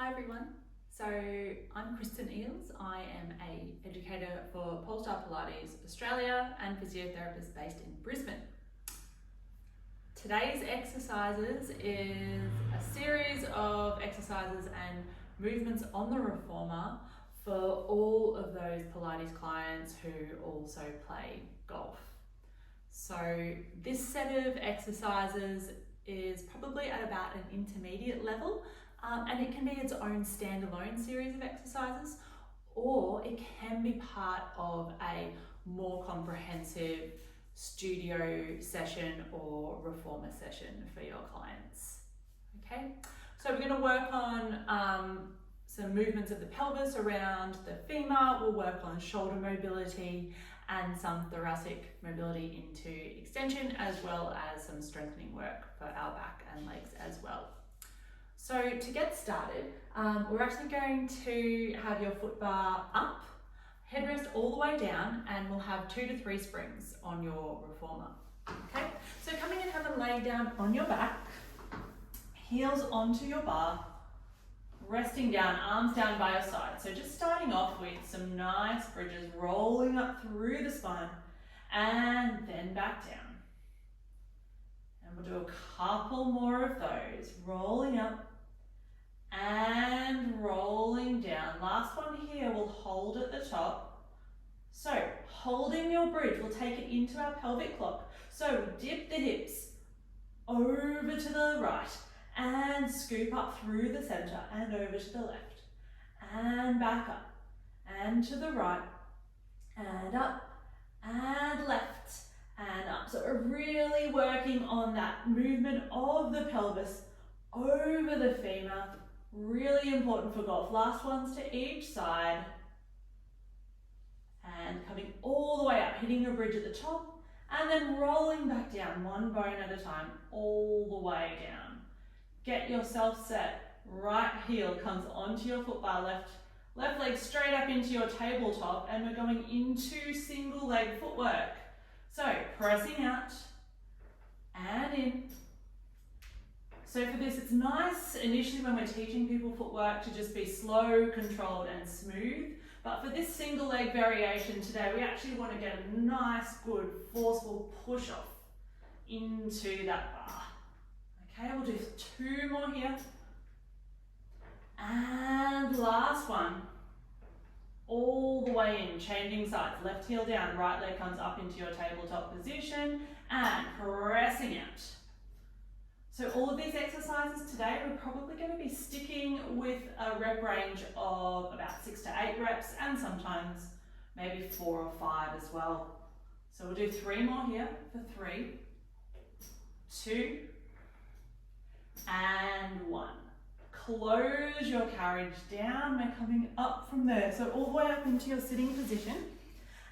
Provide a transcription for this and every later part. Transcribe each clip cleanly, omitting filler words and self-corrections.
Hi everyone, so I'm Kristen Eales. I am an educator for Polestar Pilates Australia and physiotherapist based in Brisbane. Today's exercises is a series of exercises and movements on the reformer for all of those Pilates clients who also play golf. So this set of exercises is probably at about an intermediate level, and it can be its own standalone series of exercises, or it can be part of a more comprehensive studio session or reformer session for your clients. Okay, so we're going to work on some movements of the pelvis around the femur. We'll work on shoulder mobility and some thoracic mobility into extension, as well as some strengthening work for our back and legs as well. So to get started, we're actually going to have your foot bar up, headrest all the way down, and we'll have 2 to 3 springs on your reformer. Okay, so coming and having laid down on your back, heels onto your bar, resting down, arms down by your side. So just starting off with some nice bridges, rolling up through the spine and then back down. And we'll do a couple more of those, rolling up and rolling down. Last one here, we'll hold at the top. So holding your bridge, we'll take it into our pelvic lock. So dip the hips over to the right and scoop up through the center and over to the left and back up and to the right and up and left and up. So we're really working on that movement of the pelvis over the femur. Really important for golf. Last ones to each side and coming all the way up, hitting your bridge at the top and then rolling back down one bone at a time all the way down. Get yourself set. Right heel comes onto your foot bar, left leg straight up into your tabletop, and we're going into single leg footwork. So pressing out and in. So for this, it's nice initially when we're teaching people footwork to just be slow, controlled and smooth. But for this single leg variation today, we actually want to get a nice, good, forceful push off into that bar. Okay, we'll do 2 more here. And last one. All the way in, changing sides. Left heel down, right leg comes up into your tabletop position and pressing out. So all of these exercises today, we're probably going to be sticking with a rep range of about 6 to 8 reps and sometimes maybe 4 or 5 as well. So we'll do 3 more here for 3, 2, and 1. Close your carriage down. We're coming up from there. So all the way up into your sitting position.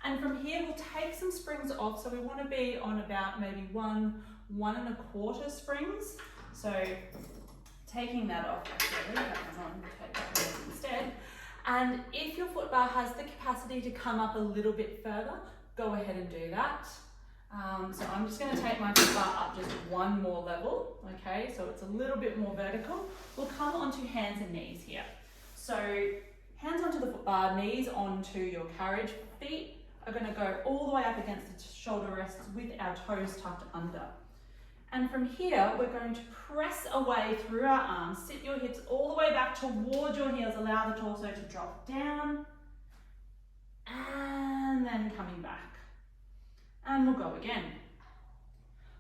And from here, we'll take some springs off. So we want to be on about maybe 1 1.25 springs. So taking that off, actually, that one on, we'll take that one instead. And if your foot bar has the capacity to come up a little bit further, go ahead and do that. So I'm just going to take my foot bar up just 1 more level, okay, so it's a little bit more vertical. We'll come onto hands and knees here. So hands onto the foot bar, knees onto your carriage, feet are going to go all the way up against the shoulder rests with our toes tucked under. And from here, we're going to press away through our arms, sit your hips all the way back towards your heels, allow the torso to drop down, and then coming back. And we'll go again.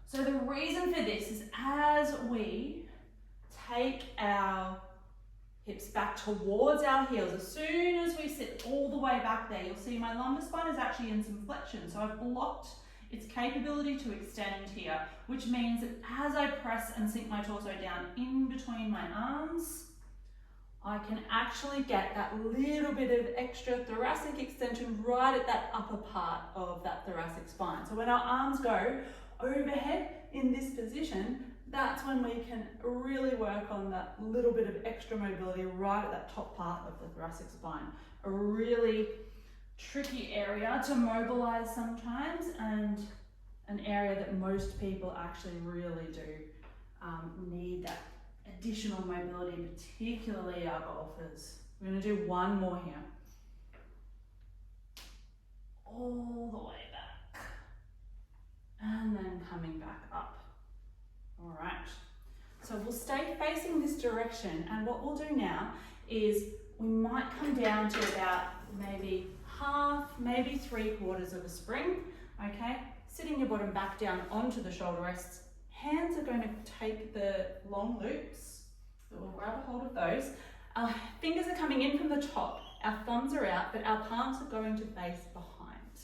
So the reason for this is as we take our hips back towards our heels, as soon as we sit all the way back there, you'll see my lumbar spine is actually in some flexion. So I've blocked its capability to extend here, which means that as I press and sink my torso down in between my arms, I can actually get that little bit of extra thoracic extension right at that upper part of that thoracic spine. So when our arms go overhead in this position, that's when we can really work on that little bit of extra mobility right at that top part of the thoracic spine. A really tricky area to mobilize sometimes, and an area that most people actually really do need that additional mobility, particularly our golfers. We're going to do one more here. All the way back. And then coming back up. All right. So we'll stay facing this direction, and what we'll do now is we might come down to about maybe half, maybe 3/4 of a spring, okay? Sitting your bottom back down onto the shoulder rests. Hands are going to take the long loops, so we'll grab a hold of those. Our fingers are coming in from the top, our thumbs are out, but our palms are going to face behind,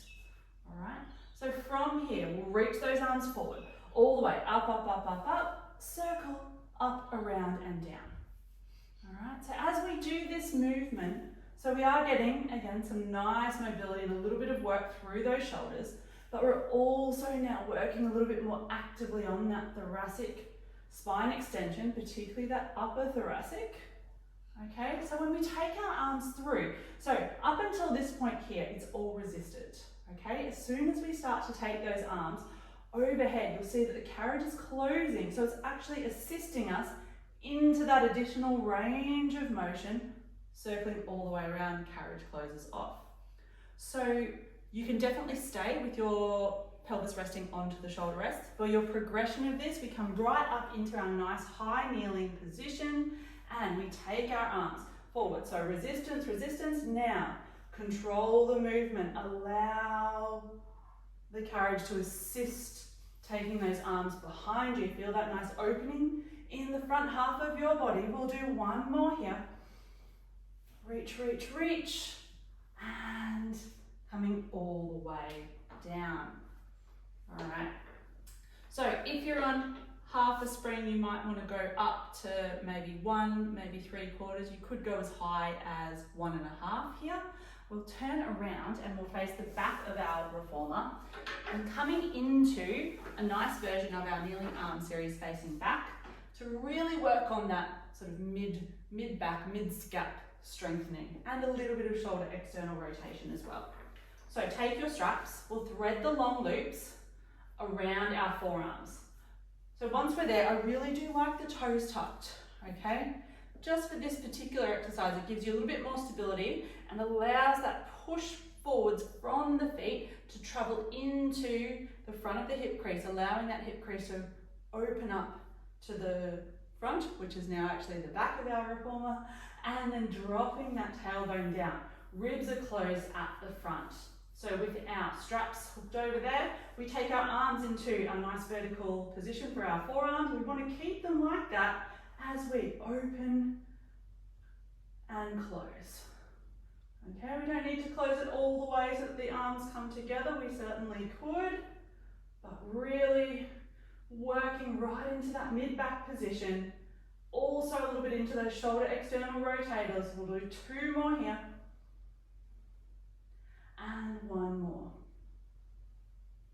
all right? So from here, we'll reach those arms forward, all the way, up, up, up, up, up, circle, up, around and down. All right, so as we do this movement, so we are getting, again, some nice mobility and a little bit of work through those shoulders, but we're also now working a little bit more actively on that thoracic spine extension, particularly that upper thoracic. Okay, so when we take our arms through, so up until this point here, it's all resisted. Okay, as soon as we start to take those arms overhead, you'll see that the carriage is closing, so it's actually assisting us into that additional range of motion, circling all the way around, the carriage closes off. So you can definitely stay with your pelvis resting onto the shoulder rest. For your progression of this, we come right up into our nice high kneeling position and we take our arms forward. So resistance, resistance. Now control the movement, allow the carriage to assist taking those arms behind you. Feel that nice opening in the front half of your body. We'll do one more here. Reach, reach, reach, and coming all the way down. All right. So if you're on half a spring, you might want to go up to maybe 1, maybe 3/4. You could go as high as 1.5 here. We'll turn around and we'll face the back of our reformer and coming into a nice version of our kneeling arm series facing back to really work on that sort of mid-back, mid-scap strengthening and a little bit of shoulder external rotation as well. So take your straps, we'll thread the long loops around our forearms. So once we're there, I really do like the toes tucked, okay? Just for this particular exercise, it gives you a little bit more stability and allows that push forwards from the feet to travel into the front of the hip crease, allowing that hip crease to open up to the front, which is now actually the back of our reformer, and then dropping that tailbone down. Ribs are closed at the front. So with our straps hooked over there, we take our arms into a nice vertical position for our forearms. We want to keep them like that as we open and close. Okay, we don't need to close it all the way so that the arms come together. We certainly could, but really working right into that mid-back position. Also a little bit into those shoulder external rotators. We'll do 2 more here. And 1 more.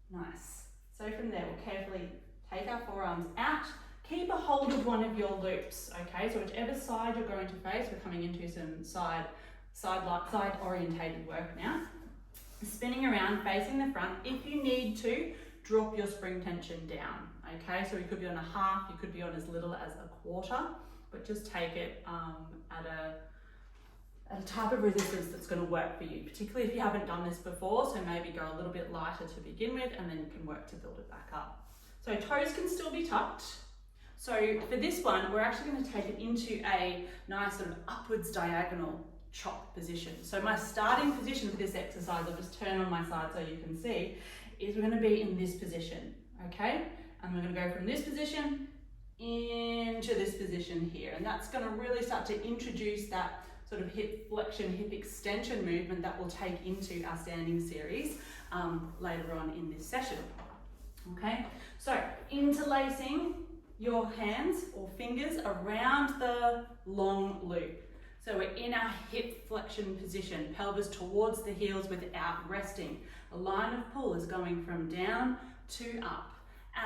Nice. So from there, we'll carefully take our forearms out. Keep a hold of one of your loops, okay? So whichever side you're going to face, we're coming into some side orientated work now. Spinning around, facing the front. If you need to, drop your spring tension down, okay? So you could be on a half, you could be on as little as 1/4, but just take it at a type of resistance that's going to work for you, particularly if you haven't done this before. So maybe go a little bit lighter to begin with, and then you can work to build it back up. So toes can still be tucked. So for this one, we're actually going to take it into a nice sort of upwards diagonal chop position. So my starting position for this exercise, I'll just turn on my side so you can see, is we're going to be in this position, okay? And we're going to go from this position into this position here. And that's going to really start to introduce that sort of hip flexion, hip extension movement that we'll take into our standing series later on in this session. Okay, so interlacing your hands or fingers around the long loop. So we're in our hip flexion position, pelvis towards the heels without resting. The line of pull is going from down to up.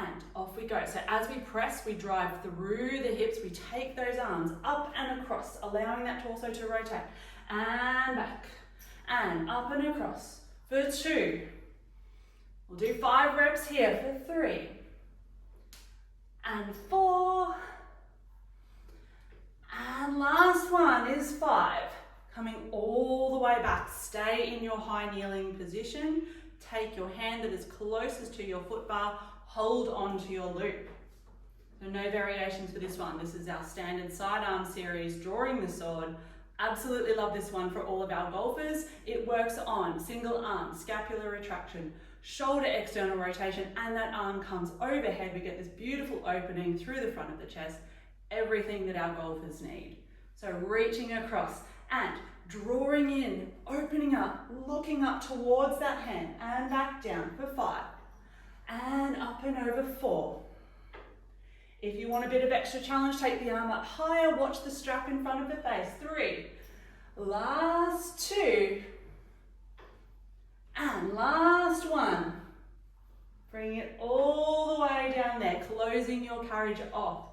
And off we go. So as we press, we drive through the hips, we take those arms up and across, allowing that torso to rotate. And back, and up and across for 2. We'll do 5 reps here for 3. And 4. And last one is 5. Coming all the way back. Stay in your high kneeling position. Take your hand that is closest to your foot bar. Hold on to your loop. So no variations for this one. This is our standard sidearm series, drawing the sword. Absolutely love this one for all of our golfers. It works on single arm, scapular retraction, shoulder external rotation, and that arm comes overhead. We get this beautiful opening through the front of the chest. Everything that our golfers need. So reaching across and drawing in, opening up, looking up towards that hand and back down for 5. And up and over 4. If you want a bit of extra challenge, take the arm up higher, watch the strap in front of the face. 3. Last 2. And last 1. Bring it all the way down there, closing your carriage off.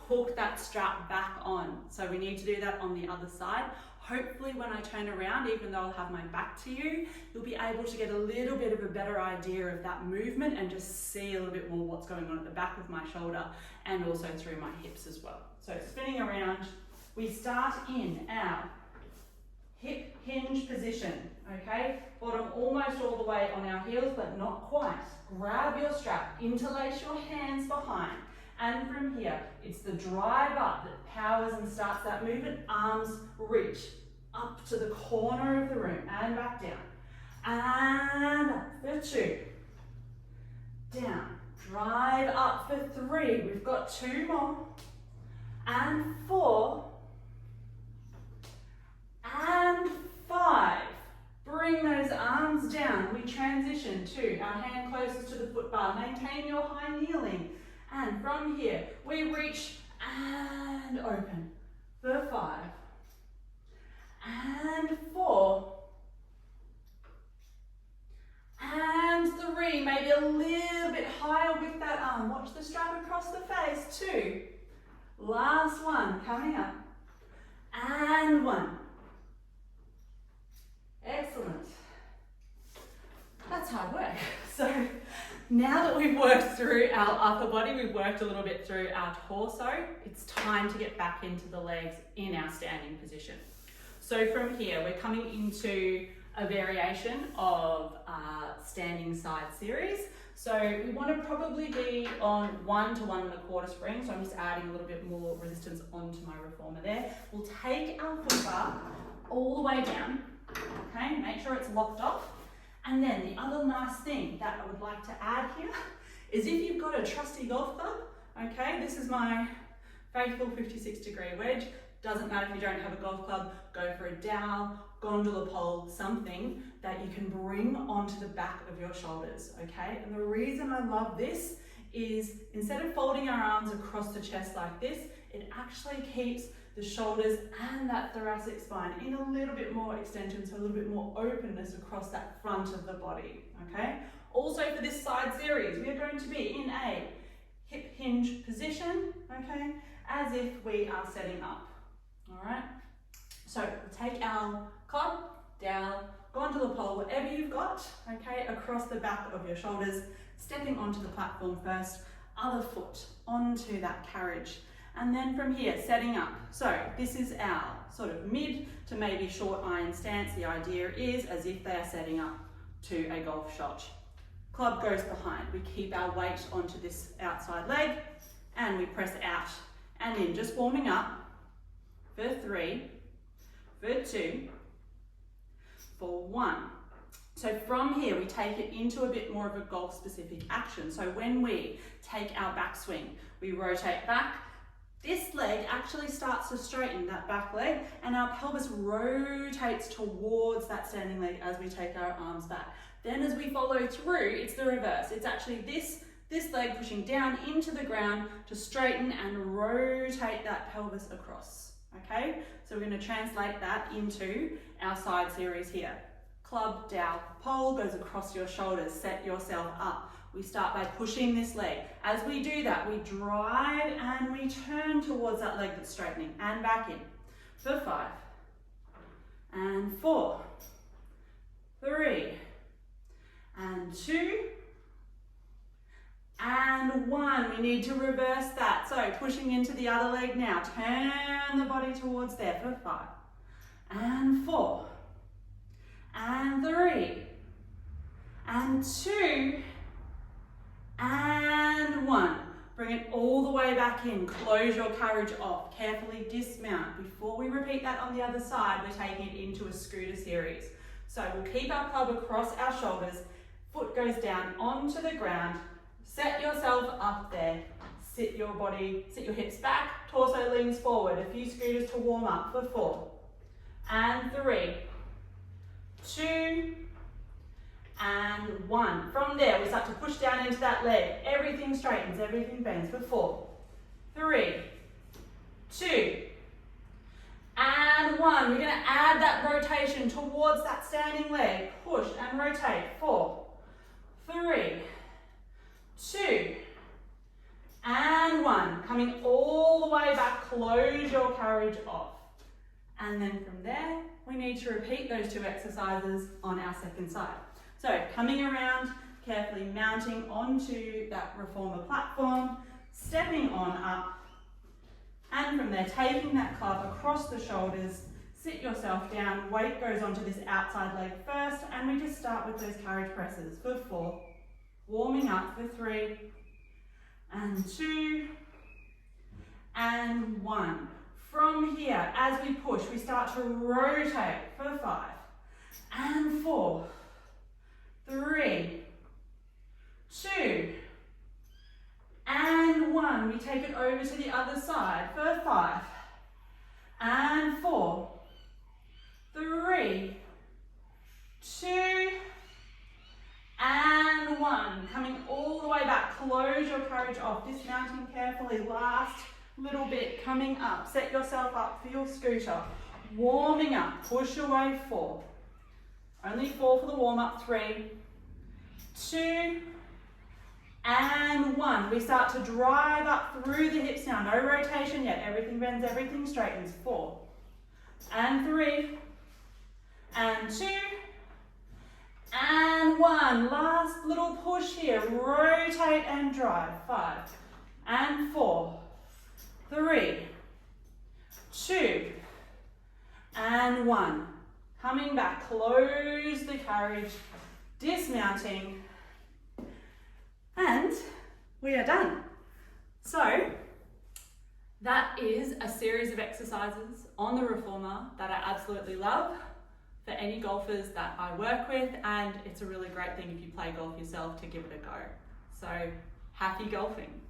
Hook that strap back on. So we need to do that on the other side. Hopefully when I turn around, even though I'll have my back to you, you'll be able to get a little bit of a better idea of that movement and just see a little bit more what's going on at the back of my shoulder and also through my hips as well. So spinning around, we start in our hip hinge position, okay? Bottom almost all the way on our heels, but not quite. Grab your strap, interlace your hands behind. And from here, it's the drive up that powers and starts that movement. Arms reach up to the corner of the room and back down. And up for 2. Down. Drive up for 3. We've got 2 more. And 4. And 5. Bring those arms down. We transition to our hand closest to the foot bar. Maintain your high kneeling. And from here, we reach and open for 5. And 4. And 3. Maybe a little bit higher with that arm. Watch the strap across the face. 2. Last one, coming up. And 1. Excellent. That's hard work. So now that we've worked through our upper body, we've worked a little bit through our torso, it's time to get back into the legs in our standing position. So from here, we're coming into a variation of standing side series. So we want to probably be on 1 to 1 1/4 spring. So I'm just adding a little bit more resistance onto my reformer there. We'll take our foot bar all the way down, okay? Make sure it's locked off. And then the other nice thing that I would like to add here is if you've got a trusty golf club, okay, this is my faithful 56-degree wedge. Doesn't matter if you don't have a golf club, go for a dowel, gondola pole, something that you can bring onto the back of your shoulders, okay? And the reason I love this is instead of folding our arms across the chest like this, it actually keeps the shoulders and that thoracic spine in a little bit more extension, so a little bit more openness across that front of the body, okay? Also for this side series, we are going to be in a hip hinge position, okay? As if we are setting up, all right? So we'll take our club, dowel, gondola pole, whatever you've got, okay, across the back of your shoulders, stepping onto the platform first, other foot onto that carriage. And then from here, setting up. So this is our sort of mid to maybe short iron stance. The idea is as if they are setting up to a golf shot. Club goes behind. We keep our weight onto this outside leg and we press out and in, just warming up for 3, for 2, for 1. So from here, we take it into a bit more of a golf specific action. So when we take our backswing, we rotate back. This leg actually starts to straighten, that back leg, and our pelvis rotates towards that standing leg as we take our arms back. Then as we follow through, it's the reverse. It's actually this leg pushing down into the ground to straighten and rotate that pelvis across, okay? So we're going to translate that into our side series here. Club, dowel, pole goes across your shoulders, set yourself up. We start by pushing this leg. As we do that, we drive and we turn towards that leg that's straightening and back in for 5 and 4, 3 and 2 And 1. We need to reverse that. So pushing into the other leg now. Turn the body towards there for 5. And 4. And 3. And 2. And 1. Bring it all the way back in. Close your carriage off. Carefully dismount. Before we repeat that on the other side, we're taking it into a scooter series. So we'll keep our club across our shoulders. Foot goes down onto the ground. Set yourself up there. Sit your hips back. Torso leans forward. A few scooters to warm up for 4. And 3. 2. And 1. From there, we start to push down into that leg. Everything straightens, everything bends for 4. 3. 2. And 1. We're going to add that rotation towards that standing leg. Push and rotate. 4. 3. 2. And 1. Coming all the way back. Close your carriage off. And then from there, we need to repeat those 2 exercises on our second side. So coming around, carefully mounting onto that reformer platform, stepping on up, and from there taking that club across the shoulders, sit yourself down, weight goes onto this outside leg first, and we just start with those carriage presses for 4, warming up for 3, and 2, and 1. From here, as we push, we start to rotate for 5, and 4, 3, 2, and 1. We take it over to the other side for 5, and 4, 3, 2, and 1. Coming all the way back. Close your carriage off. Dismounting carefully. Last little bit coming up. Set yourself up for your scooter. Warming up. Push your way 4. Only 4 for the warm up. 3, 2, and 1. We start to drive up through the hips now. No rotation yet. Everything bends, everything straightens. 4, and 3, and 2, and 1. Last little push here. Rotate and drive. 5, and 4, 3, 2, and 1. Coming back. Close the carriage. Dismounting. And we are done. So that is a series of exercises on the reformer that I absolutely love for any golfers that I work with, and it's a really great thing if you play golf yourself to give it a go. So happy golfing.